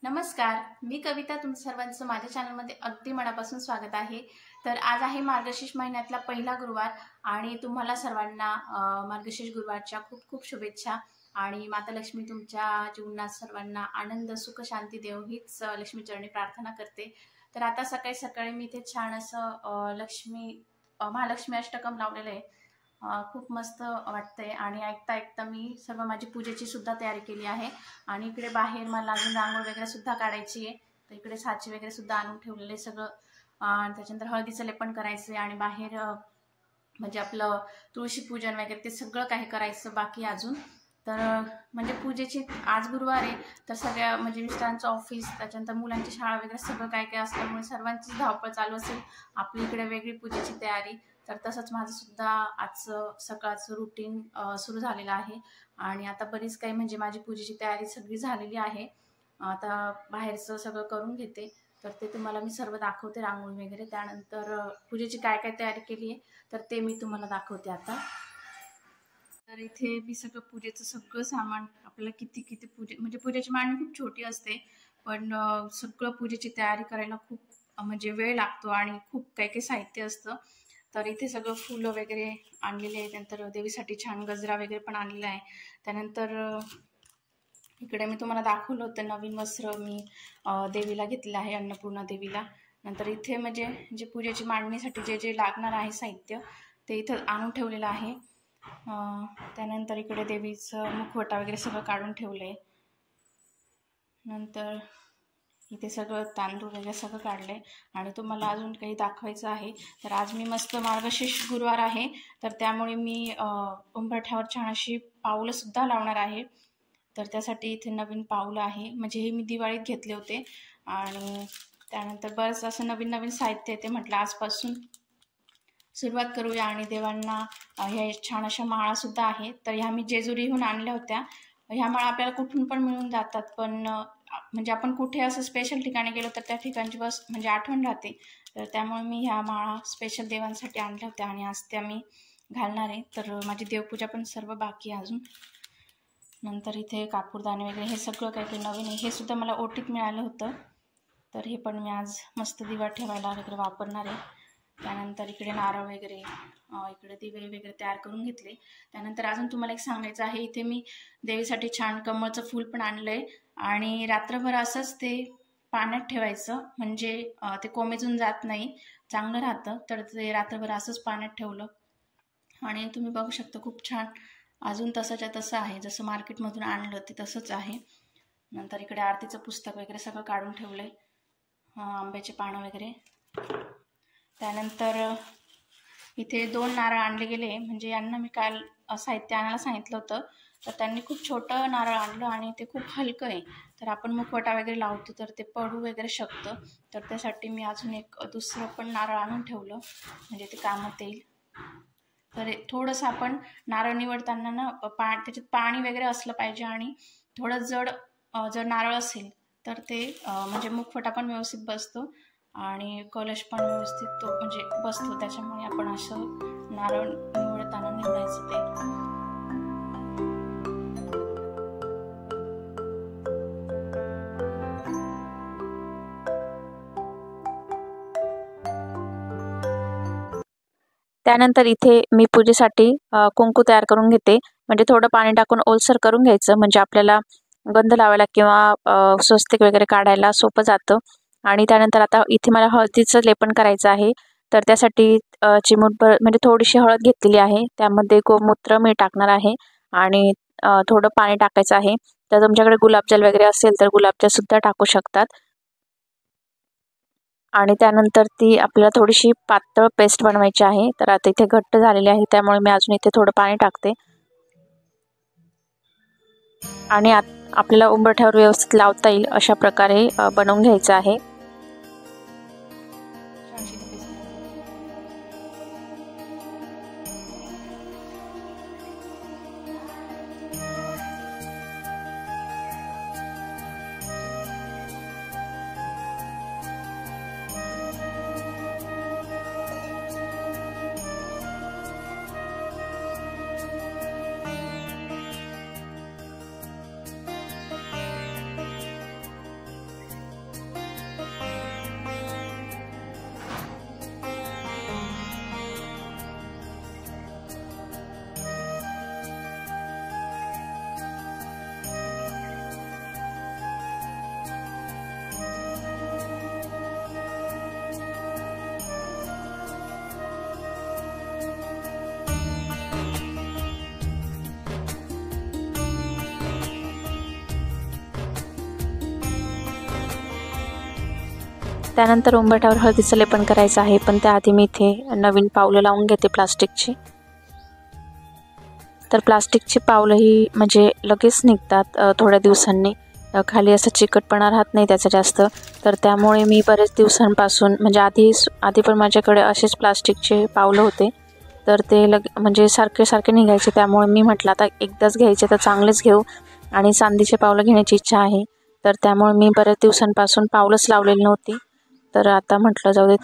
नमस्कार, मी कविता. तुमचं सर्वांचं माझ्या चॅनलमध्ये अगदी मनापासून स्वागत आहे. तर आज आहे मार्गशीर्ष महिन्यातला पहिला गुरुवार आणि तुम्हाला सर्वांना मार्गशीर्ष गुरुवारच्या खूप खूप शुभेच्छा. आणि माता लक्ष्मी तुमच्या जीवनात सर्वांना आनंद, सुख, शांती देव हीच लक्ष्मीचरणी प्रार्थना करते. तर आता सकाळी सकाळी मी इथे छान असं महालक्ष्मी अष्टकम लावलेलं आहे. खूप मस्त वाटतंय आणि ऐकता ऐकता मी सर्व माझी पूजेची सुद्धा तयारी केली आहे. आणि इकडे बाहेर मला अजून रांगोळी वगैरे सुद्धा काढायची आहे. तर इकडे साचे वगैरे सुद्धा आणून ठेवलेले सगळं. त्याच्यानंतर हळदीचं लेपन करायचं आणि बाहेर म्हणजे आपलं तुळशी पूजन वगैरे ते सगळं काही करायचं बाकी अजून. तर म्हणजे पूजेची आज गुरुवार आहे, तर सगळ्या म्हणजे मिस्टरांचं ऑफिस, त्याच्यानंतर मुलांची शाळा वगैरे सगळं काय काय असल्यामुळे सर्वांचीच धावपळ चालू असेल. आपली इकडे वेगळी पूजेची तयारी. तर तसंच माझं सुद्धा आजचं सकाळचं रुटीन सुरू झालेलं आहे. आणि आता बरीच काही म्हणजे माझी पूजेची तयारी सगळी झालेली आहे. आता बाहेरचं सगळं करून घेते. तर ते तुम्हाला मी सर्व दाखवते, रांगोळी वगैरे. त्यानंतर पूजेची काय काय तयारी केली आहे तर ते मी तुम्हाला दाखवते आता. तर इथे मी सगळं पूजेचं सगळं सामान, आपल्याला किती किती म्हणजे पूजेची मांडणी खूप छोटी असते, पण सगळं पूजेची तयारी करायला खूप म्हणजे वेळ लागतो आणि खूप काही काही साहित्य असतं. तर इथे सगळं फुलं वगैरे आणलेले आहे. त्यानंतर देवीसाठी छान गजरा वगैरे पण आणलेला आहे. त्यानंतर इकडे मी तुम्हाला दाखवलं होतं नवीन वस्त्र मी देवीला घेतलेलं आहे, अन्नपूर्णा देवीला. नंतर इथे म्हणजे जे पूजेची मांडणीसाठी जे जे लागणार आहे साहित्य ते इथं आणून ठेवलेलं आहे. त्यानंतर इकडे देवीचं मुखवटा वगैरे सगळं काढून ठेवले. नंतर इथे सगळं तांदूळ वगैरे सगळं काढले. आणि तुम्हाला अजून काही दाखवायचं आहे. तर आज मी मस्त मार्गशीर्ष गुरुवार आहे, तर त्यामुळे मी उंबरठ्यावर छान अशी पाऊलं सुद्धा लावणार आहे. तर त्यासाठी इथे नवीन पाऊलं आहे, म्हणजे हे मी दिवाळीत घेतले होते. आणि त्यानंतर बरंच असं नवीन नवीन साहित्य येते, म्हटलं आजपासून सुरुवात करूया. आणि देवांना ह्या छान अशा माळा सुद्धा आहेत. तर ह्या मी जेजुरीहून आणल्या होत्या. ह्या माळा आपल्याला कुठून पण मिळून जातात, पण म्हणजे आपण कुठे असं स्पेशल ठिकाणी गेलो तर त्या ठिकाणची बस म्हणजे आठवण राहते. तर त्यामुळे मी ह्या माळा स्पेशल देवांसाठी आणल्या होत्या आणि आज त्या मी घालणार आहे. तर माझी देवपूजा पण सर्व बाकी आहे अजून. नंतर इथे कापूरदाणे वगैरे हे सगळं काही काही नवीन आहे. हे सुद्धा मला ओटीत मिळालं होतं, तर हे पण मी आज मस्त दिवा ठेवायला वगैरे वापरणार आहे. त्यानंतर इकडे नारळ वगैरे, इकडे दिवे वगैरे तयार करून घेतले. त्यानंतर अजून तुम्हाला एक सांगायचं आहे, इथे मी देवीसाठी छान कमळचं फूल पण आणलंय. आणि रात्रभर असंच ते पाण्यात ठेवायचं, म्हणजे ते कोमेजून जात नाही, चांगलं राहतं. तर ते रात्रभर असंच पाण्यात ठेवलं आणि तुम्ही बघू शकता खूप छान अजून तसंच्या तसं आहे, जसं मार्केटमधून आणलं ते तसंच आहे. नंतर इकडे आरतीचं पुस्तक वगैरे सगळं काढून ठेवलंय, आंब्याचे पानं वगैरे. त्यानंतर इथे 2 नारळ आणले गेले, म्हणजे यांना मी काल साहित्य आणायला सांगितलं होतं, तर त्यांनी खूप छोटं नारळ आणलं आणि ते खूप हलकं आहे. तर आपण मुखवटा वगैरे लावतो तर ते पडू वगैरे शकतं. तर त्यासाठी मी अजून एक दुसरं पण नारळ आणून ठेवलं, म्हणजे ते कामात येईल. तर थोडंसं आपण नारळ निवडताना ना त्याच्यात पाणी वगैरे असलं पाहिजे. आणि थोडं जड जर नारळ असेल तर ते म्हणजे मुखवटा पण व्यवस्थित बसतो आणि कलश पण व्यवस्थित तो म्हणजे बसतो. त्याच्यामुळे आपण असं नारळ निवडताना निवडायचं ते. त्यानंतर इथे मी पूजेसाठी कुंकू तयार करून घेते. म्हणजे थोडं पाणी टाकून ओलसर करून घ्यायचं, म्हणजे आपल्याला गंध लावायला किंवा स्वस्तिक वगैरे काढायला सोपं जातं. आणि त्यानंतर आता इथे मला हळदीचं लेपन करायचं आहे. तर त्यासाठी चिमूटभर म्हणजे थोडीशी हळद घेतलेली आहे, त्यामध्ये गोमूत्र मी टाकणार आहे आणि थोडं पाणी टाकायचं आहे. तर तुमच्याकडे गुलाबजल वगैरे असेल तर गुलाबजल सुद्धा टाकू शकतात. आणि त्यानंतर ती आपल्याला थोडीशी पातळ पेस्ट बनवायची आहे. तर आता इथे घट्ट झालेली आहे, त्यामुळे मी अजून इथे थोडं पाणी टाकते. आणि आपल्याला उंबरठ्यावर व्यवस्थित लावता येईल अशा प्रकारे बनवून घ्यायचं आहे. त्यानंतर उंबरठ्यावर हळदीचं लेपन करायचं आहे, पण त्याआधी मी इथे नवीन पावलं लावून घेते प्लास्टिकची. तर प्लास्टिकची पावलं ही म्हणजे लगेच निघतात थोड्या दिवसांनी, खाली असं चिकटपणा राहत नाही त्याचा जास्त. तर त्यामुळे मी बरेच दिवसांपासून म्हणजे आधी पण माझ्याकडे असेच प्लास्टिकचे पावलं होते, तर ते म्हणजे सारखे निघायचे. त्यामुळे मी म्हटलं आता एकदाच घ्यायचे तर चांगलेच घेऊ आणि चांदीचे पावलं घेण्याची इच्छा आहे. तर त्यामुळे मी बऱ्याच दिवसांपासून पावलंच लावलेली नव्हती. तर आता म्हटलं जाऊ दे,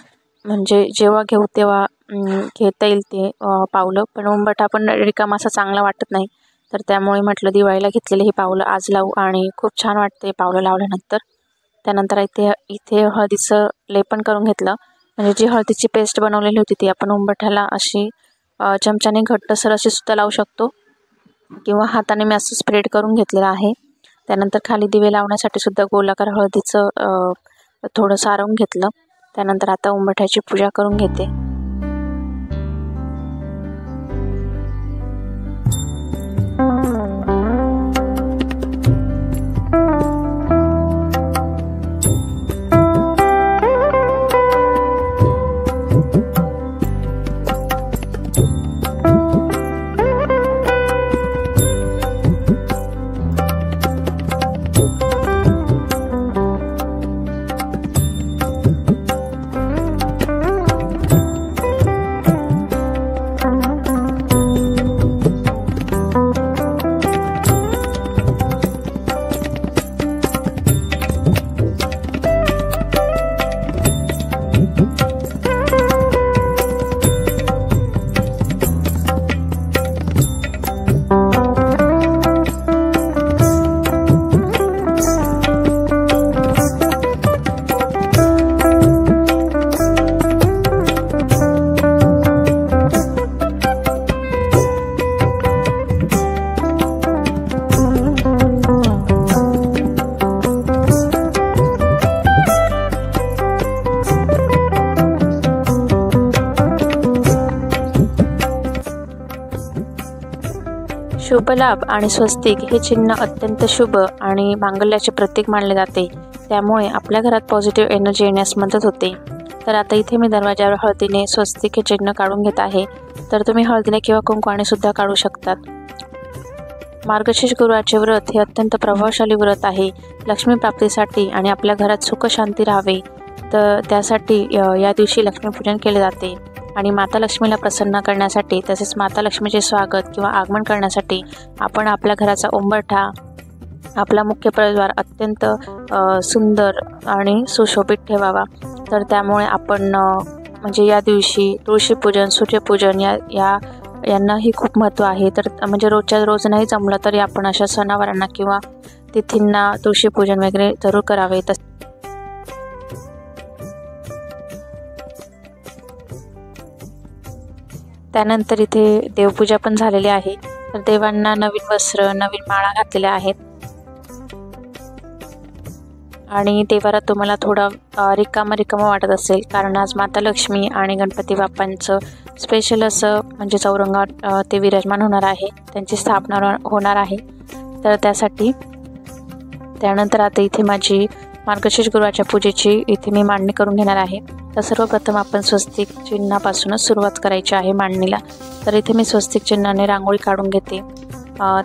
म्हणजे जेव्हा घेऊ तेव्हा घेता येईल ते पावलं. पण उंबरठा पण रिकामा असा चांगला वाटत नाही, तर त्यामुळे म्हटलं दिवाळीला घेतलेले ही पावलं आज लावू आणि खूप छान वाटते पावलं लावल्यानंतर. त्यानंतर इथे हळदीचं लेपन करून घेतलं. म्हणजे जी हळदीची पेस्ट बनवलेली होती ती आपण उंबरठ्याला अशी चमच्याने घट्टसर अशी सुद्धा लावू शकतो किंवा हाताने मी असं स्प्रेड करून घेतलेलं आहे. त्यानंतर खाली दिवे लावण्यासाठी सुद्धा गोलाकार हळदीचं थोडं सारवून घेतलं. त्यानंतर आता उंबरठ्याची पूजा करून घेते. शुभलाभ आणि स्वस्तिक हे चिन्ह अत्यंत शुभ आणि मांगल्याचे प्रतीक मानले जाते. त्यामुळे आपल्या घरात पॉझिटिव्ह एनर्जी येण्यास मदत होते. तर आता इथे मी दरवाजावर हळदीने स्वस्तिक हे चिन्ह काढून घेत आहे. तर तुम्ही हळदीने किंवा कुंकवाने सुद्धा काढू शकतात. मार्गशीर्ष गुरुवारचे व्रत हे अत्यंत प्रभावशाली व्रत आहे. लक्ष्मी प्राप्तीसाठी आणि आपल्या घरात सुख शांती राहावे तर त्यासाठी या दिवशी लक्ष्मीपूजन केले जाते. आणि माता लक्ष्मीला प्रसन्न करण्यासाठी तसेच माता लक्ष्मीचे स्वागत किंवा आगमन करण्यासाठी आपण आपल्या घराचा उंबरठा, आपला मुख्य प्रवेशद्वार अत्यंत सुंदर आणि सुशोभित ठेवावा. तर त्यामुळे आपण म्हणजे या दिवशी तुळशीपूजन, सूर्यपूजन यांनाही खूप महत्त्व आहे. तर म्हणजे रोजच्या रोज नाही जमलं तरी आपण अशा सणावारांना किंवा तिथींना तुळशीपूजन वगैरे जरूर करावे. त्यानंतर इथे देवपूजा पण झालेली आहे. तर देवांना नवीन वस्त्र, नवीन माळा घातलेल्या आहेत. आणि देवारात तुम्हाला थोडं रिकामं वाटत असेल, कारण आज माता लक्ष्मी आणि गणपती बाप्पांचं स्पेशल असं म्हणजे चौरंगावर ते विराजमान होणार आहे, त्यांची स्थापना होणार आहे. तर त्यासाठी त्यानंतर आता इथे माझी मार्गशीर्ष गुरुवारच्या पूजेची इथे मी मांडणी करून घेणार आहे. तर सर्वप्रथम आपण स्वस्तिक चिन्हापासूनच सुरुवात करायची आहे मांडणीला. तर इथे मी स्वस्तिक चिन्हाने रांगोळी काढून घेते.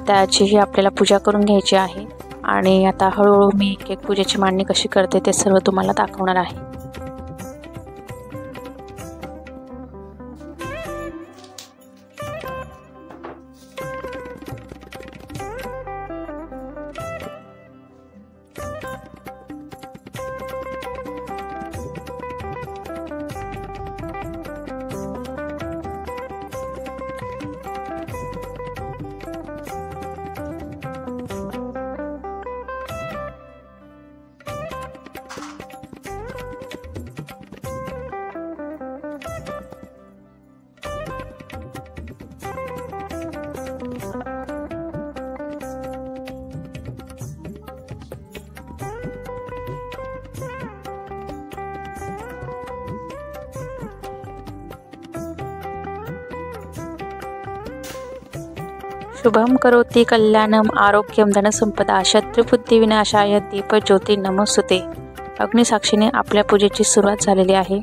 त्याचीही आपल्याला पूजा करून घ्यायची आहे. आणि आता हळूहळू मी एक पूजेची मांडणी कशी करते ते सर्व तुम्हाला दाखवणार आहे. शुभम करोति कल्याणम आरोग्यम धनसंपदा शत्रुबुद्धिविनाशाय दीपज्योती नमोस्तुते. अग्निसाक्षीने आपल्या पूजेची सुरुवात झालेली आहे।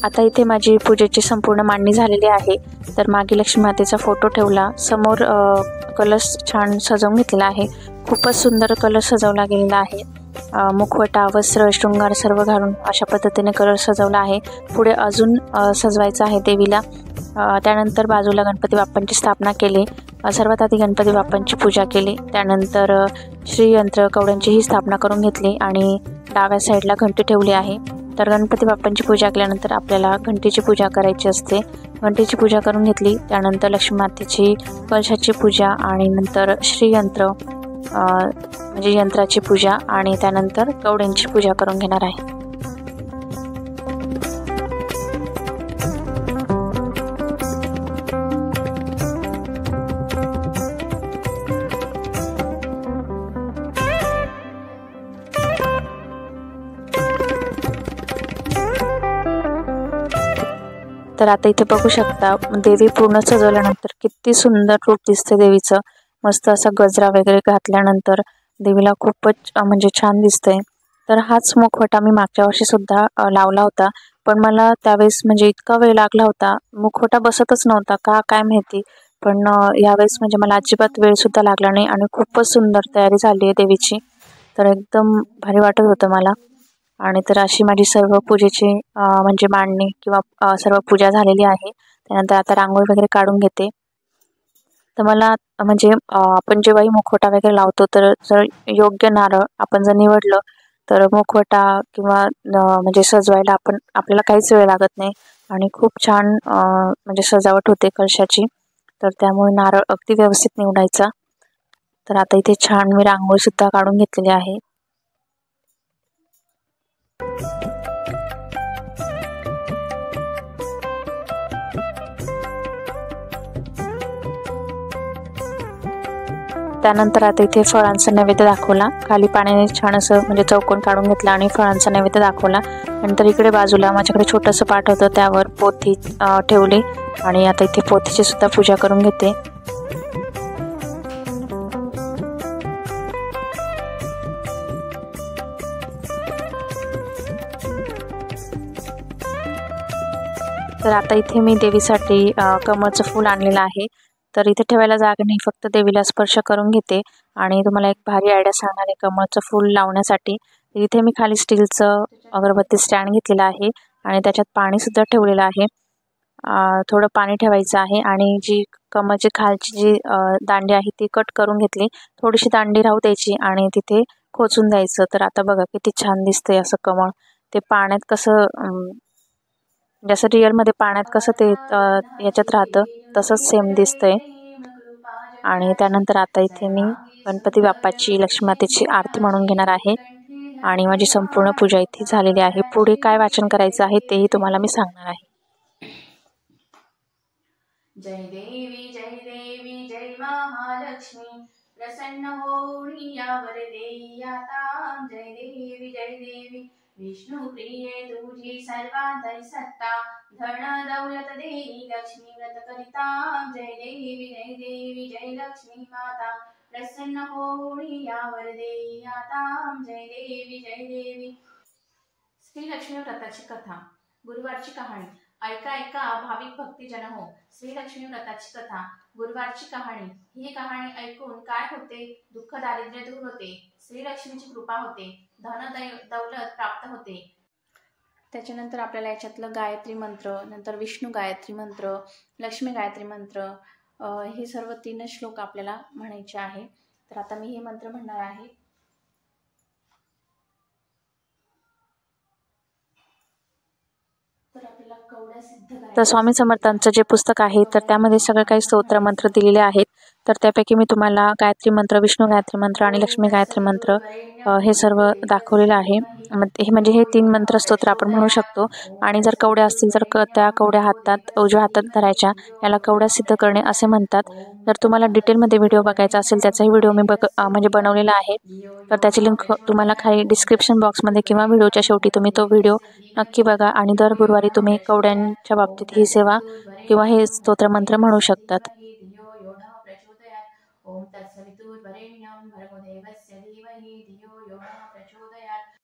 आता इथे माझी पूजेची संपूर्ण मांडणी झालेली आहे। तर मागे लक्ष्मी मातेचा फोटो ठेवला, समोर कलश छान सजवून घेतलेला आहे। खूपच सुंदर कलश सजवला गेलेला आहे। मुखवटा, वस्त्र, शृंगार सर्व घालून अशा पद्धतीने कलश सजवला आहे। पुढे अजून सजवायचं आहे देवीला। त्यानंतर बाजूला गणपती बाप्पांची स्थापना केली। सर्वात आधी गणपती बाप्पांची पूजा केली, त्यानंतर श्रीयंत्र कवड्यांची ही स्थापना करून घेतली आणि डाव्या साईडला घंटी ठेवली आहे। तर गणपती बाप्पांची पूजा केल्यानंतर आपल्याला घंटीची पूजा करायची असते। घंटीची पूजा करून घेतली, त्यानंतर लक्ष्मी मातेची कलशाची पूजा आणि नंतर श्रीयंत्र म्हणजे यंत्राची पूजा आणि त्यानंतर कवड्यांची पूजा करून घेणार आहे। तर आता इथे बघू शकता देवी पूर्ण सजवल्यानंतर किती सुंदर रूप दिसते देवीचं। मस्त असा गजरा वगैरे घातल्यानंतर देवीला खूपच म्हणजे छान दिसतंय। तर हाच मुखवटा मी मागच्या वर्षी सुद्धा लावला होता, पण मला त्यावेळेस म्हणजे इतका वेळ लागला होता, मुखवटा बसतच नव्हता का काय माहिती। पण यावेळेस म्हणजे मला अजिबात वेळ सुद्धा लागला नाही आणि खूपच सुंदर तयारी झाली आहे देवीची। तर एकदम भारी वाटत होतं मला। आणि तर अशी माझी सर्व पूजेची म्हणजे मांडणी किंवा सर्व पूजा झालेली आहे। त्यानंतर आता रांगोळी वगैरे काढून घेते। तर मला म्हणजे आपण जेव्हाही मुखवटा वगैरे लावतो तर जर योग्य नारळ आपण जर निवडलं तर मुखवटा किंवा म्हणजे सजवायला आपल्याला काहीच वेळ लागत नाही आणि खूप छान म्हणजे सजावट होते कलशाची. तर त्यामुळे नारळ अगदी व्यवस्थित निवडायचा. तर आता इथे छान मी रांगोळी सुद्धा काढून घेतलेली आहे. त्यानंतर आता इथे फळांचा नैवेद्य दाखवला. खाली पाण्याने छान असं म्हणजे चौकोन काढून घेतला आणि फळांचा नैवेद्य दाखवला. नंतर इकडे बाजूला माझ्याकडे छोटंसं पाट होतं, त्यावर पोथी ठेवली आणि आता इथे पोथीची सुद्धा पूजा करून घेते. तर आता इथे मी देवीसाठी कमळचं फूल आणलेलं आहे. तर इथे ठेवायला जागा नाही, फक्त देवीला स्पर्श करून घेते. आणि तुम्हाला एक भारी आयडिया सांगणार आहे कमळचं फूल लावण्यासाठी. इथे मी खाली स्टीलचं अगरबत्ती स्टँड घेतलेलं आहे आणि त्याच्यात पाणीसुद्धा ठेवलेलं आहे. थोडं पाणी ठेवायचं आहे आणि जी कमळची खालची जी दांडी आहे ती कट करून घेतली. थोडीशी दांडी राहू द्यायची आणि तिथे खोचून द्यायचं. तर आता बघा किती छान दिसतंय असं कमळ. ते पाण्यात कसं जसं रिअलमध्ये पाण्यात कसं ते याच्यात राहतं तसंच सेम दिसतंय. आणि त्यानंतर आता इथे मी गणपती बाप्पाची लक्ष्मीमातेची आरती म्हणून घेणार आहे आणि माझी संपूर्ण पूजा इथे झालेली आहे. पुढे काय वाचन करायचं आहे तेही तुम्हाला मी सांगणार आहे. जय देवी जय महालक्ष्मी, प्रसन्न होऊनी यावर देई आता. जय देवी विष्णू प्रिये तुझी सर्वांतरी सत्ता, धन दौलत देई लक्ष्मी व्रत करिता. जय देवी जय लक्ष्मी माता, प्रसन्न होऊनी यावर देई आता. जय देवी. श्री लक्ष्मी व्रताची कथा. गुरुवारची कहाणी. ऐका भाविक भक्तीजन हो, श्री लक्ष्मी व्रताची कथा. गुरुवारची कहाणी. ही कहाणी ऐकून काय होते? दुःख दारिद्र्य दूर होते, श्री लक्ष्मीची कृपा होते, धन दौलत प्राप्त होते. त्याच्यानंतर आपल्याला याच्यातलं गायत्री मंत्र, नंतर विष्णू गायत्री मंत्र, लक्ष्मी गायत्री मंत्र, हे सर्व 3 श्लोक आपल्याला म्हणायचे आहे. तर आता मी हे मंत्र म्हणणार आहे. तर स्वामी समर्थांचं जे पुस्तक आहे तर त्यामध्ये सगळे काही स्तोत्र मंत्र दिलेले आहेत. तर त्यापैकी मी तुम्हाला गायत्री मंत्र, विष्णू गायत्री मंत्र आणि लक्ष्मी गायत्री मंत्र हे सर्व दाखवलेलं आहे. हे म्हणजे हे 3 मंत्र स्तोत्र आपण म्हणू शकतो. आणि जर कवड्या असतील तर त्या कवड्या उजव्या हातात धरायच्या. याला कवड्या सिद्ध करणे असे म्हणतात. जर तुम्हाला डिटेलमध्ये व्हिडिओ बघायचा असेल त्याचाही व्हिडिओ मी म्हणजे बनवलेला आहे. तर त्याची लिंक तुम्हाला खाली डिस्क्रिप्शन बॉक्समध्ये किंवा व्हिडिओच्या शेवटी तुम्ही तो व्हिडिओ नक्की बघा. आणि दर गुरुवारी तुम्ही कवड्यांच्या बाबतीत ही सेवा किंवा हे स्तोत्र मंत्र म्हणू शकतात. ओम तत्सवितुर्वरेण्यं भर्गो देवस्य धीमहि धियो यो नः प्रचोदयात्.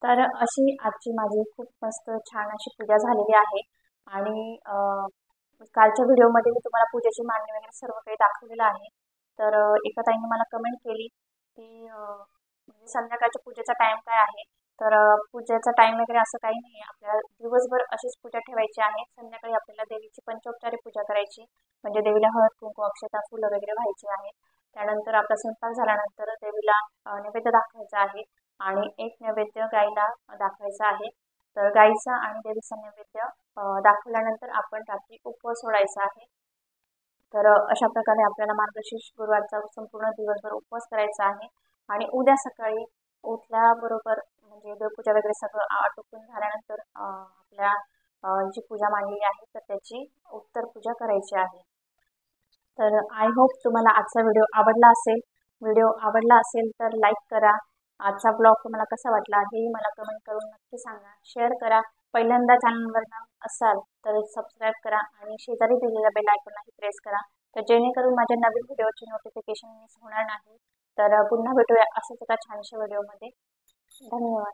तर अशी आजची माझी खूप मस्त छान अशी पूजा झालेली आहे. आणि कालच्या व्हिडिओमध्ये मी तुम्हाला पूजेची मांडणी वगैरे सर्व काही दाखवलेलं आहे. तर एका ताईने मला कमेंट केली की म्हणजे संध्याकाळच्या पूजेचा टाइम काय आहे, तर पूजेचा टाइम वगैरे असं काही नाही आहे. आपल्याला दिवसभर अशीच पूजा ठेवायची आहे. संध्याकाळी आपल्याला देवीची पंचोपचारी पूजा करायची, म्हणजे देवीला हळद कुंकू अक्षता फुलं वगैरे व्हायची आहेत. त्यानंतर आपला स्वयंपाक झाल्यानंतर देवीला नैवेद्य दाखवायचा आहे आणि एक नैवेद्य गाईला दाखवायचा आहे. तर गाईचा आणि देवीचा नैवेद्य दाखवल्यानंतर आपण रात्री उपवास सोडायचा आहे. तर अशा प्रकारे आपल्याला मार्गशीर्ष गुरुवारचा संपूर्ण दिवसभर उपवास करायचा आहे. आणि उद्या सकाळी उठल्याबरोबर म्हणजे देवपूजा वगैरे सगळं आटोपून झाल्यानंतर आपल्या जी पूजा मांडलेली आहे तर त्याची उत्तर पूजा करायची आहे. तर आय होप तुम्हाला आजचा व्हिडिओ आवडला असेल. व्हिडिओ आवडला असेल तर लाईक करा. आजचा ब्लॉग तुम्हाला कसा वाटला हेही मला कमेंट करून नक्की सांगा. शेअर करा. पहिल्यांदा चॅनलवर असाल तर सबस्क्राईब करा आणि शेजारी दिलेल्या बेल आयकॉनलाही प्रेस करा, तर जेणेकरून माझ्या नवीन व्हिडिओचे नोटिफिकेशन मिस होणार नाही. तर पुन्हा भेटूया असंच एका छानशा व्हिडिओमध्ये. धन्यवाद.